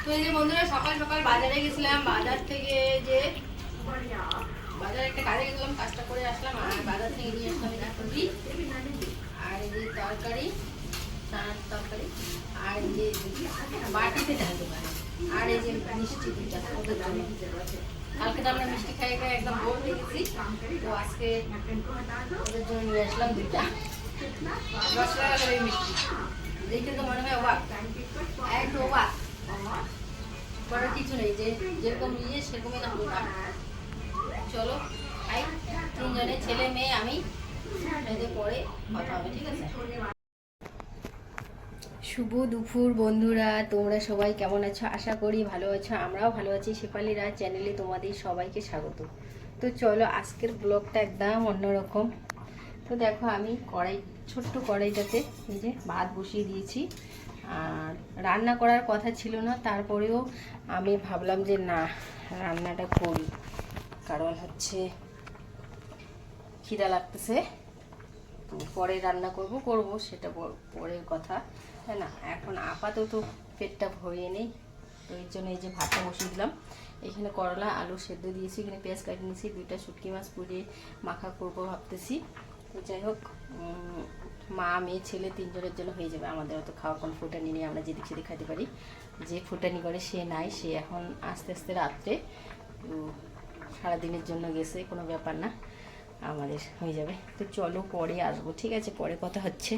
তো এই যে বন্ধুরা সকাল সকাল বাজারে গেছিলাম, বাজার থেকে যে বাজারে একটা কাজে গেছিলাম, কাজটা করে আসলাম। আর বাজার থেকে নিয়ে আসলাম রুটি আর এই যে তরকারি, চানার তরকারি, আর এই যে বাটিতে ঢালতে পারে, আর এই যে মিষ্টি দুটা ওদের জন্য। কালকে তো আমরা মিষ্টি খাই খাই একদম বোর হয়ে গেছি, তো আজকে ওদের জন্য নিয়ে আসলাম দুইটা 10 টাকা করে মিষ্টি। দেখে তো মনে হয় অবাক, একটু অবাক করার কিছু নেই, যে যেরকম নিয়ে সেরকমই না হলো না। চলো খাই, তিনজনে, ছেলে মেয়ে আমি, এদের পরে কথা হবে, ঠিক আছে? শুভ দুপুর বন্ধুরা, তোমরা সবাই কেমন আছো? আশা করি ভালো আছো, আমরাও ভালো আছি। শেফালি রাজ চ্যানেলে তোমাদের সবাইকে স্বাগত। তো চলো আজকের ব্লগটা একদম অন্যরকম। তো দেখো আমি ছোট্ট কড়াইটাতে এই যে ভাত বসিয়ে দিয়েছি। আর রান্না করার কথা ছিল না, তারপরেও আমি ভাবলাম যে না, রান্নাটা করি, কারণ হচ্ছে খিদা লাগতেছে। তো পরে রান্না করব সেটা পরের কথা, তাই না? এখন আপাতত পেটটা ভরিয়ে নেই, তো এর জন্য এই যে ভাতটা বসিয়ে দিলাম। এখানে করলা আলু সেদ্ধ দিয়েছি, এখানে পেঁয়াজ কাটিয়ে নিয়েছি, 2টা শুটকি মাছ পুড়িয়ে মাখা করবো ভাবতেছি। তো যাই হোক, মা মেয়ে ছেলে তিনজনের জন্য হয়ে যাবে। আমাদের অত খাওয়া কোনো ফুটানি নেই, আমরা যেদিক সেদিক খাইতে পারি। যে ফুটানি করে সে নাই, সে এখন আস্তে আস্তে রাত্রে সারাদিনের জন্য গেছে, কোনো ব্যাপার না, আমাদের হয়ে যাবে। তো চলো পরে আসবো, ঠিক আছে? পরে কথা হচ্ছে।